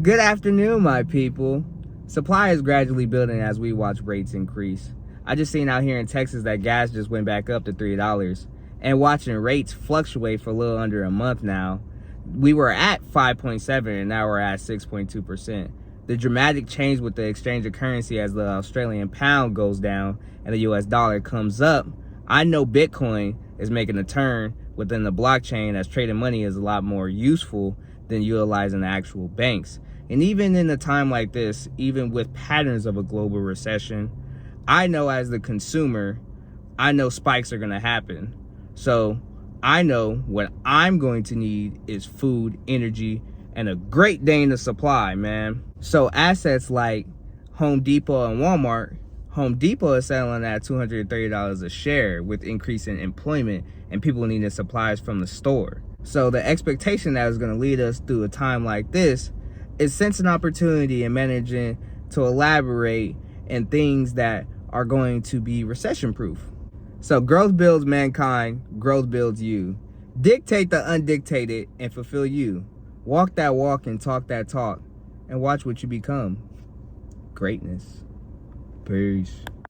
Good afternoon, my people. Supply is gradually building as we watch rates increase. I just seen out here in Texas that gas just went back up to $3. And watching rates fluctuate for a little under a month now, we were at 5.7 and now we're at 6.2%. The dramatic change with the exchange of currency as the Australian pound goes down and the US dollar comes up. I know Bitcoin is making a turn within the blockchain as trading money is a lot more useful than utilizing the actual banks. And even in a time like this, even with patterns of a global recession, I know as the consumer, I know spikes are going to happen. So I know what I'm going to need is food, energy, and a great day in the supply, man. So assets like Home Depot and Walmart, Home Depot is selling at $230 a share with increasing employment and people needing supplies from the store. So the expectation that is going to lead us through a time like this is sensing opportunity and managing to elaborate in things that are going to be recession proof. So growth builds mankind, growth builds you. Dictate the undictated and fulfill you. Walk that walk and talk that talk and watch what you become. Greatness. Peace.